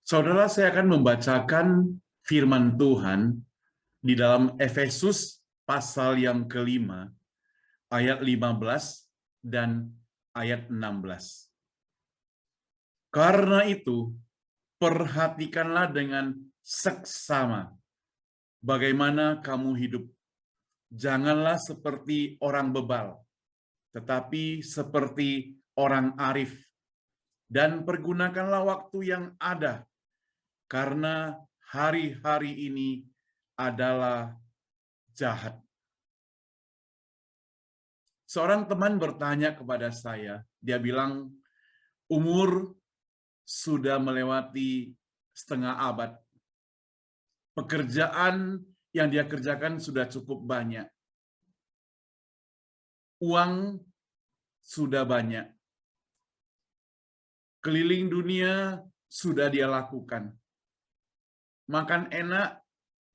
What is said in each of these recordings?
Saudara, saya akan membacakan firman Tuhan di dalam Efesus pasal yang kelima, ayat 15 dan ayat 16. Karena itu, perhatikanlah dengan seksama bagaimana kamu hidup. Janganlah seperti orang bebal, tetapi seperti orang arif. Dan pergunakanlah waktu yang ada, karena hari-hari ini adalah jahat. Seorang teman bertanya kepada saya, dia bilang, umur sudah melewati setengah abad. Pekerjaan yang dia kerjakan sudah cukup banyak. Uang sudah banyak. Keliling dunia sudah dia lakukan. Makan enak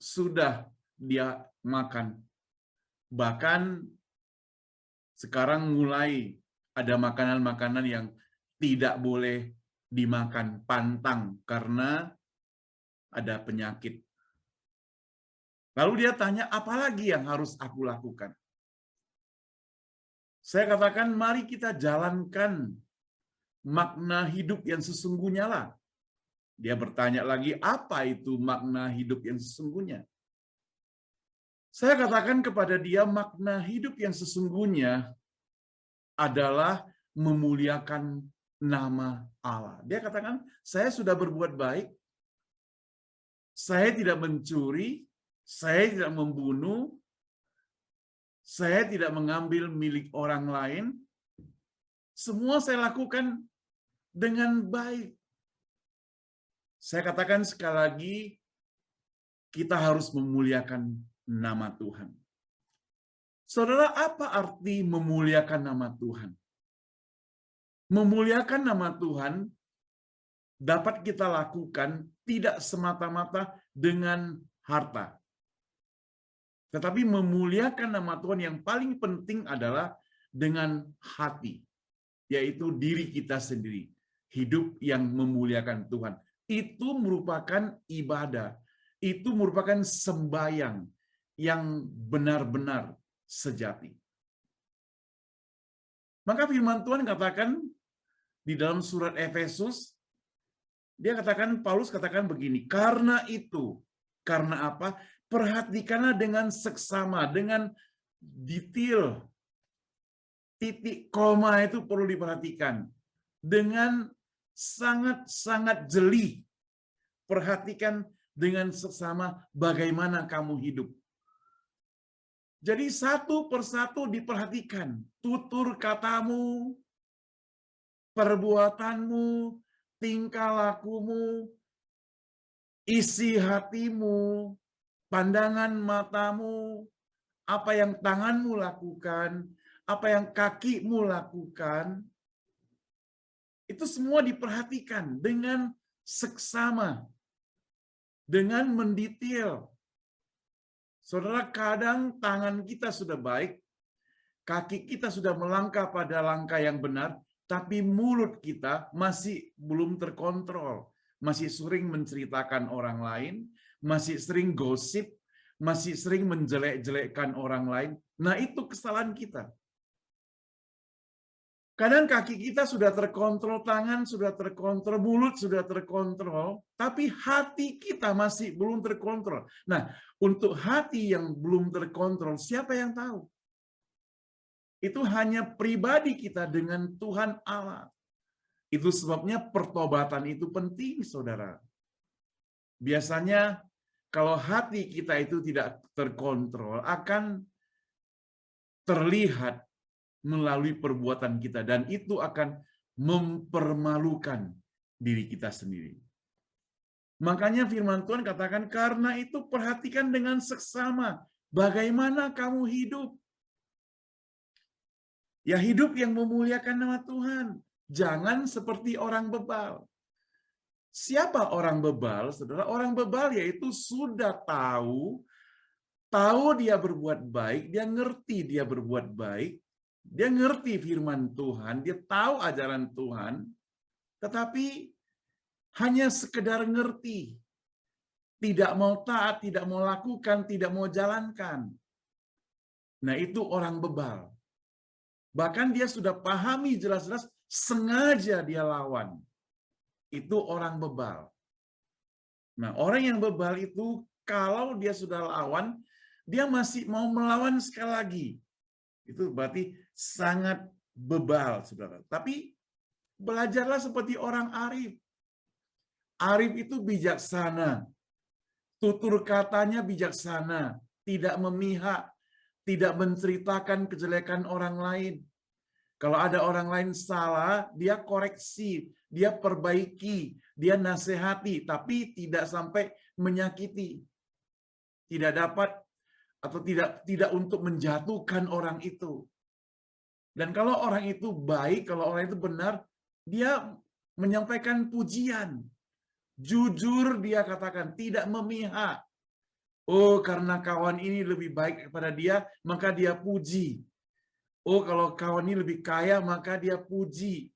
sudah dia makan. Bahkan sekarang mulai ada makanan-makanan yang tidak boleh dimakan, pantang karena ada penyakit. Lalu dia tanya, apa lagi yang harus aku lakukan? Saya katakan, mari kita jalankan makna hidup yang sesungguhnya lah. Dia bertanya lagi, apa itu makna hidup yang sesungguhnya? Saya katakan kepada dia, makna hidup yang sesungguhnya adalah memuliakan nama Allah. Dia katakan, saya sudah berbuat baik, saya tidak mencuri, saya tidak membunuh, saya tidak mengambil milik orang lain, semua saya lakukan dengan baik. Saya katakan sekali lagi, kita harus memuliakan nama Tuhan. Saudara, apa arti memuliakan nama Tuhan? Memuliakan nama Tuhan dapat kita lakukan tidak semata-mata dengan harta. Tetapi memuliakan nama Tuhan yang paling penting adalah dengan hati, yaitu diri kita sendiri. Hidup yang memuliakan Tuhan. Itu merupakan ibadah. Itu merupakan sembahyang yang benar-benar sejati. Maka firman Tuhan katakan di dalam surat Efesus, dia katakan, Paulus katakan begini, karena itu, karena apa? Perhatikanlah dengan seksama, dengan detail, titik koma itu perlu diperhatikan. Dengan sangat-sangat jeli. Perhatikan dengan seksama bagaimana kamu hidup. Jadi satu persatu diperhatikan. Tutur katamu, perbuatanmu, tingkah lakumu, isi hatimu, pandangan matamu, apa yang tanganmu lakukan, apa yang kakimu lakukan, itu semua diperhatikan dengan seksama, dengan mendetail. Saudara, kadang tangan kita sudah baik, kaki kita sudah melangkah pada langkah yang benar, tapi mulut kita masih belum terkontrol. Masih sering menceritakan orang lain, masih sering gosip, masih sering menjelek-jelekkan orang lain. Nah, itu kesalahan kita. Kadang kaki kita sudah terkontrol, tangan sudah terkontrol, mulut sudah terkontrol, tapi hati kita masih belum terkontrol. Nah, untuk hati yang belum terkontrol, siapa yang tahu? Itu hanya pribadi kita dengan Tuhan Allah. Itu sebabnya pertobatan itu penting, saudara. Biasanya kalau hati kita itu tidak terkontrol, akan terlihat melalui perbuatan kita, dan itu akan mempermalukan diri kita sendiri. Makanya firman Tuhan katakan, karena itu perhatikan dengan seksama bagaimana kamu hidup. Ya, hidup yang memuliakan nama Tuhan. Jangan seperti orang bebal. Siapa orang bebal, saudara? Orang bebal yaitu sudah tahu dia berbuat baik, dia ngerti dia berbuat baik, dia ngerti firman Tuhan, dia tahu ajaran Tuhan, tetapi hanya sekedar ngerti, tidak mau taat, tidak mau lakukan, tidak mau jalankan. Nah, itu orang bebal. Bahkan dia sudah pahami jelas-jelas, sengaja dia lawan. Itu orang bebal. Nah, orang yang bebal itu, kalau dia sudah lawan, dia masih mau melawan sekali lagi. Itu berarti sangat bebal, saudara. Tapi belajarlah seperti orang arif. Arif itu bijaksana. Tutur katanya bijaksana. Tidak memihak. Tidak menceritakan kejelekan orang lain. Kalau ada orang lain salah, dia koreksi, dia perbaiki, dia nasihati, tapi tidak sampai menyakiti. Tidak dapat atau tidak untuk menjatuhkan orang itu. Dan kalau orang itu baik, kalau orang itu benar, dia menyampaikan pujian. Jujur dia katakan, tidak memihak. Oh, karena kawan ini lebih baik kepada dia, maka dia puji. Oh, kalau kawan ini lebih kaya, maka dia puji.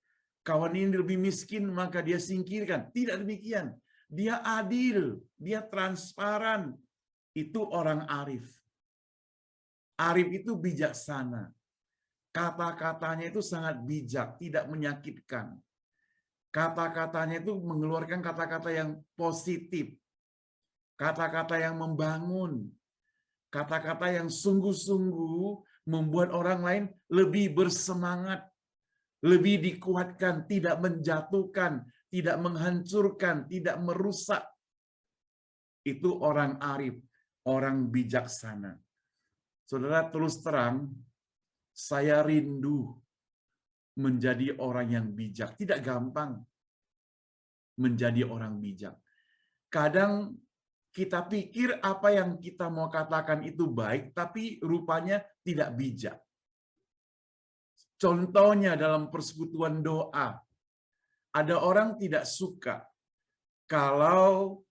Kawan ini lebih miskin, maka dia singkirkan. Tidak demikian. Dia adil, dia transparan. Itu orang arif. Arif itu bijaksana. Kata-katanya itu sangat bijak, tidak menyakitkan. Kata-katanya itu mengeluarkan kata-kata yang positif. Kata-kata yang membangun. Kata-kata yang sungguh-sungguh membuat orang lain lebih bersemangat, lebih dikuatkan, tidak menjatuhkan, tidak menghancurkan, tidak merusak. Itu orang arif, orang bijaksana. Saudara, terus terang, saya rindu menjadi orang yang bijak. Tidak gampang menjadi orang bijak. Kadang kita pikir apa yang kita mau katakan itu baik, tapi rupanya tidak bijak. Contohnya dalam persekutuan doa, ada orang tidak suka kalau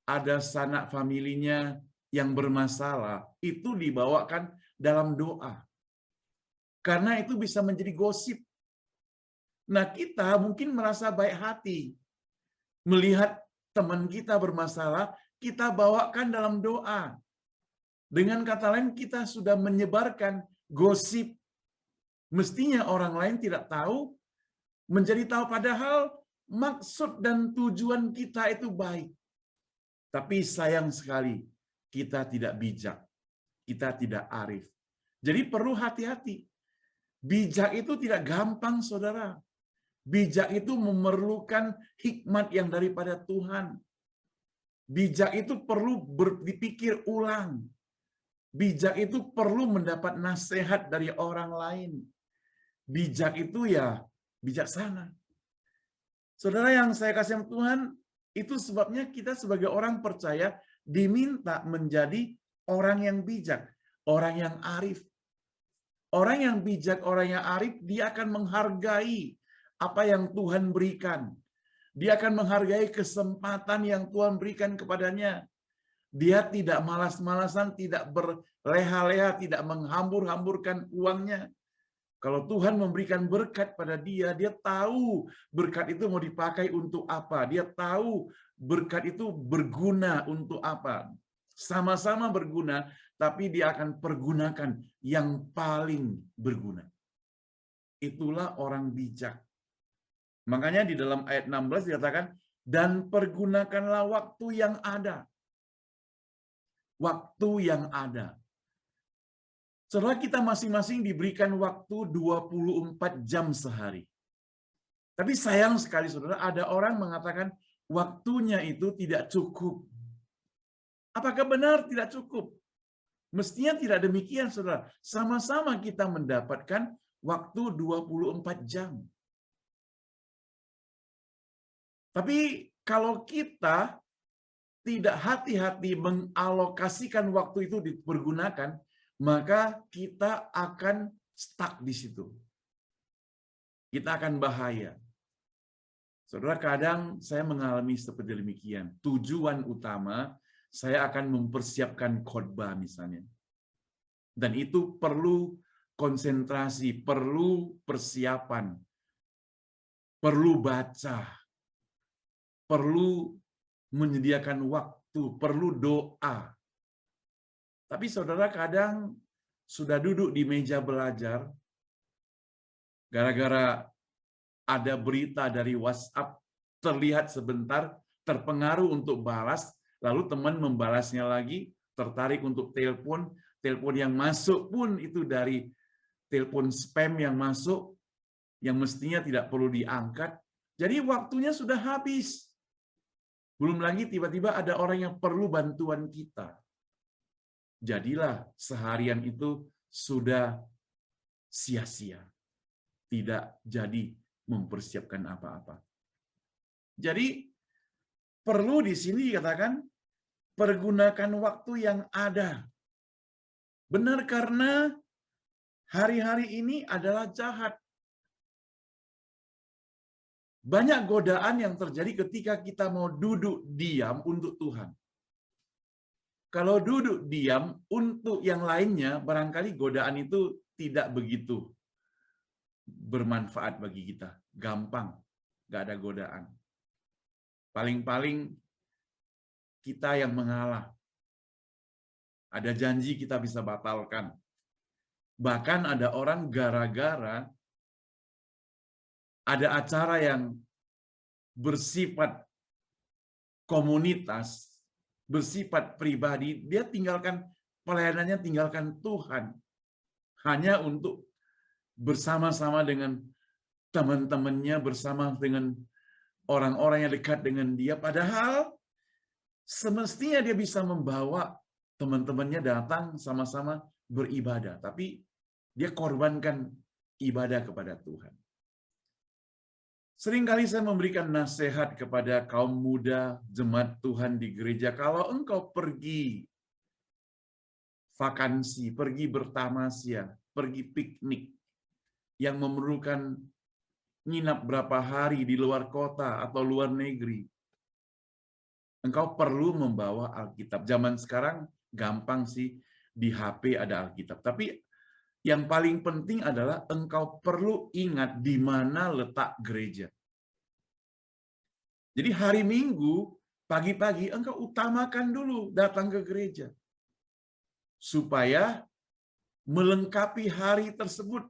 ada sanak familinya yang bermasalah, itu dibawakan dalam doa. Karena itu bisa menjadi gosip. Nah, kita mungkin merasa baik hati melihat teman kita bermasalah, kita bawakan dalam doa. Dengan kata lain, kita sudah menyebarkan gosip. Mestinya orang lain tidak tahu, menjadi tahu, padahal maksud dan tujuan kita itu baik. Tapi sayang sekali, kita tidak bijak. Kita tidak arif. Jadi perlu hati-hati. Bijak itu tidak gampang, saudara. Bijak itu memerlukan hikmat yang daripada Tuhan. Bijak itu perlu dipikir ulang. Bijak itu perlu mendapat nasihat dari orang lain. Bijak itu ya bijaksana. Saudara yang saya kasih Tuhan, itu sebabnya kita sebagai orang percaya diminta menjadi orang yang bijak, orang yang arif. Orang yang bijak, orang yang arif, dia akan menghargai apa yang Tuhan berikan. Dia akan menghargai kesempatan yang Tuhan berikan kepadanya. Dia tidak malas-malasan, tidak berleha-leha, tidak menghambur-hamburkan uangnya. Kalau Tuhan memberikan berkat pada dia, dia tahu berkat itu mau dipakai untuk apa. Dia tahu berkat itu berguna untuk apa. Sama-sama berguna, tapi dia akan pergunakan yang paling berguna. Itulah orang bijak. Makanya di dalam ayat 16 dikatakan, dan pergunakanlah waktu yang ada. Waktu yang ada. Setelah kita masing-masing diberikan waktu 24 jam sehari. Tapi sayang sekali, saudara, ada orang mengatakan waktunya itu tidak cukup. Apakah benar tidak cukup? Mestinya tidak demikian, saudara. Sama-sama kita mendapatkan waktu 24 jam. Tapi kalau kita tidak hati-hati mengalokasikan waktu itu dipergunakan, maka kita akan stuck di situ. Kita akan bahaya. Saudara, kadang saya mengalami seperti demikian. Tujuan utama, saya akan mempersiapkan khotbah misalnya. Dan itu perlu konsentrasi, perlu persiapan, perlu baca. perlu menyediakan waktu, perlu doa. Tapi saudara kadang sudah duduk di meja belajar, gara-gara ada berita dari WhatsApp, terlihat sebentar, terpengaruh untuk balas, lalu teman membalasnya lagi, tertarik untuk telepon, telepon yang masuk pun itu dari telepon spam yang masuk, yang mestinya tidak perlu diangkat. Jadi waktunya sudah habis. Belum lagi tiba-tiba ada orang yang perlu bantuan kita. Jadilah seharian itu sudah sia-sia. Tidak jadi mempersiapkan apa-apa. Jadi perlu di sini dikatakan pergunakan waktu yang ada. Benar, karena hari-hari ini adalah jahat. Banyak godaan yang terjadi ketika kita mau duduk diam untuk Tuhan. Kalau duduk diam untuk yang lainnya, barangkali godaan itu tidak begitu bermanfaat bagi kita. Gampang, nggak ada godaan. Paling-paling kita yang mengalah. Ada janji kita bisa batalkan. Bahkan ada orang gara-gara ada acara yang bersifat komunitas, bersifat pribadi, dia tinggalkan pelayanannya, tinggalkan Tuhan. Hanya untuk bersama-sama dengan teman-temannya, bersama dengan orang-orang yang dekat dengan dia. Padahal semestinya dia bisa membawa teman-temannya datang sama-sama beribadah. Tapi dia korbankan ibadah kepada Tuhan. Seringkali saya memberikan nasihat kepada kaum muda, jemaat Tuhan di gereja, kalau engkau pergi vakansi, pergi bertamasya, pergi piknik, yang memerlukan nginap berapa hari di luar kota atau luar negeri, engkau perlu membawa Alkitab. Zaman sekarang gampang sih, di HP ada Alkitab. Tapi yang paling penting adalah engkau perlu ingat di mana letak gereja. Jadi hari Minggu, pagi-pagi engkau utamakan dulu datang ke gereja. Supaya melengkapi hari tersebut,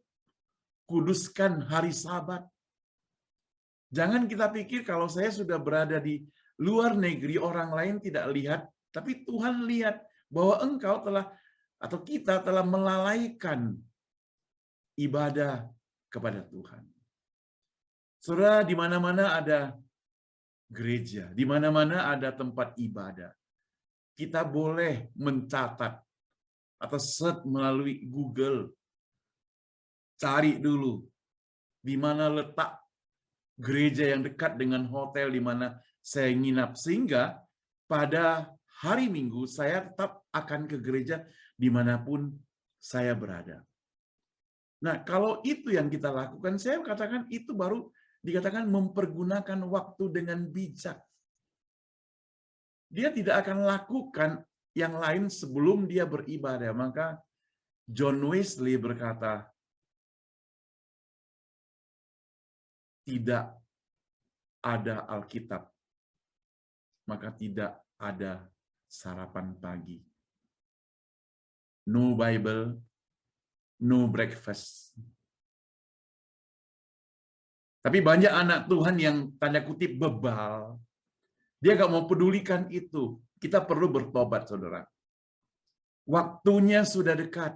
kuduskan hari Sabat. Jangan kita pikir kalau saya sudah berada di luar negeri, orang lain tidak lihat, tapi Tuhan lihat bahwa engkau telah, atau kita telah melalaikan ibadah kepada Tuhan. Saudara, di mana-mana ada gereja, di mana-mana ada tempat ibadah. Kita boleh mencatat atau search melalui Google. Cari dulu di mana letak gereja yang dekat dengan hotel di mana saya nginap, sehingga pada hari Minggu saya tetap akan ke gereja dimanapun saya berada. Nah, kalau itu yang kita lakukan, saya katakan itu baru dikatakan mempergunakan waktu dengan bijak. Dia tidak akan lakukan yang lain sebelum dia beribadah. Maka John Wesley berkata, tidak ada Alkitab, maka tidak ada sarapan pagi. No Bible, no breakfast. Tapi banyak anak Tuhan yang tanda kutip bebal. Dia gak mau pedulikan itu. Kita perlu bertobat, saudara. Waktunya sudah dekat.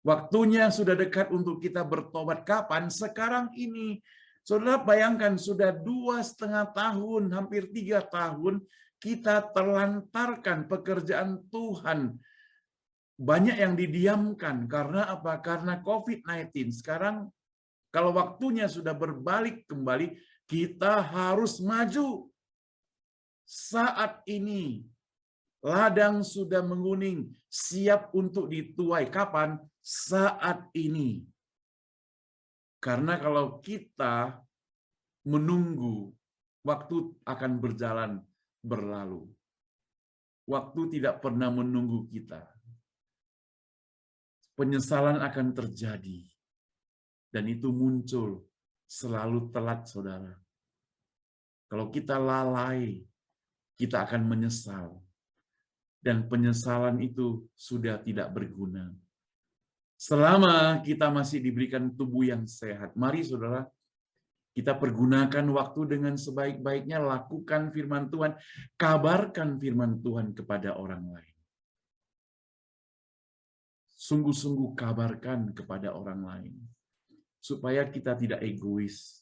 Waktunya sudah dekat untuk kita bertobat. Kapan? Sekarang ini. Saudara bayangkan, sudah 2,5 tahun, hampir 3 tahun, kita terlantarkan pekerjaan Tuhan. Banyak yang didiamkan. Karena apa? Karena COVID-19. Sekarang, kalau waktunya sudah berbalik kembali, kita harus maju. Saat ini, ladang sudah menguning, siap untuk dituai. Kapan? Saat ini. Karena kalau kita menunggu, waktu akan berjalan berlalu. Waktu tidak pernah menunggu kita. Penyesalan akan terjadi. Dan itu muncul selalu telat, saudara. Kalau kita lalai, kita akan menyesal. Dan penyesalan itu sudah tidak berguna. Selama kita masih diberikan tubuh yang sehat, mari saudara, kita pergunakan waktu dengan sebaik-baiknya, lakukan firman Tuhan, kabarkan firman Tuhan kepada orang lain. Sungguh-sungguh kabarkan kepada orang lain. Supaya kita tidak egois.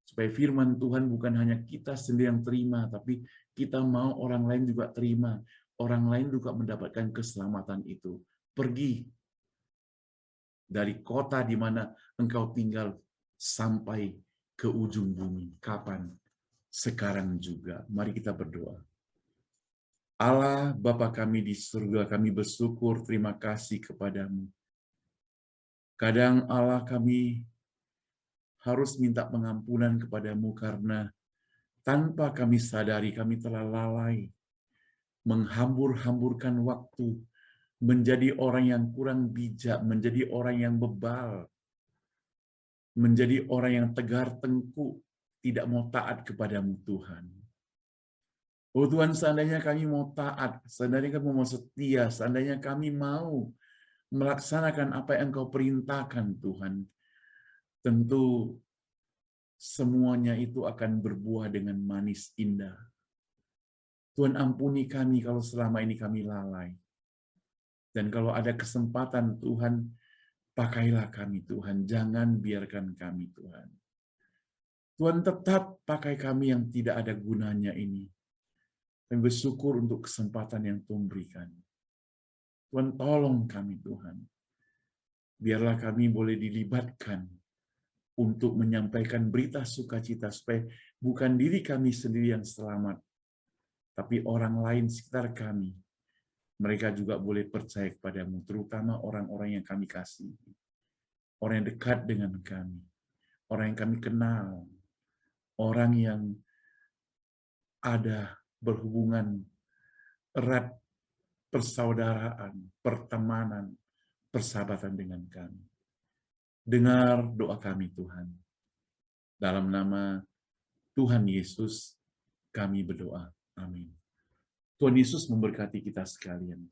Supaya firman Tuhan bukan hanya kita sendiri yang terima, tapi kita mau orang lain juga terima. Orang lain juga mendapatkan keselamatan itu. Pergi dari kota di mana engkau tinggal sampai ke ujung bumi. Kapan? Sekarang juga. Mari kita berdoa. Allah Bapa kami di surga, kami bersyukur, terima kasih kepadamu. Kadang Allah kami harus minta pengampunan kepadamu karena tanpa kami sadari kami telah lalai, menghambur-hamburkan waktu, menjadi orang yang kurang bijak, menjadi orang yang bebal, menjadi orang yang tegar tengkuk, tidak mau taat kepadamu Tuhan. Oh Tuhan, seandainya kami mau taat, seandainya kami mau setia, seandainya kami mau melaksanakan apa yang Engkau perintahkan Tuhan, tentu semuanya itu akan berbuah dengan manis indah. Tuhan ampuni kami kalau selama ini kami lalai. Dan kalau ada kesempatan Tuhan, pakailah kami Tuhan, jangan biarkan kami Tuhan. Tuhan tetap pakai kami yang tidak ada gunanya ini. Dan bersyukur untuk kesempatan yang Tuhan berikan. Tuhan tolong kami Tuhan. Biarlah kami boleh dilibatkan untuk menyampaikan berita sukacita supaya bukan diri kami sendiri yang selamat, tapi orang lain sekitar kami. Mereka juga boleh percaya kepadamu, terutama orang-orang yang kami kasihi. Orang yang dekat dengan kami. Orang yang kami kenal. Orang yang ada berhubungan erat persaudaraan, pertemanan, persahabatan dengan kami. Dengar doa kami Tuhan. Dalam nama Tuhan Yesus kami berdoa. Amin. Tuhan Yesus memberkati kita sekalian.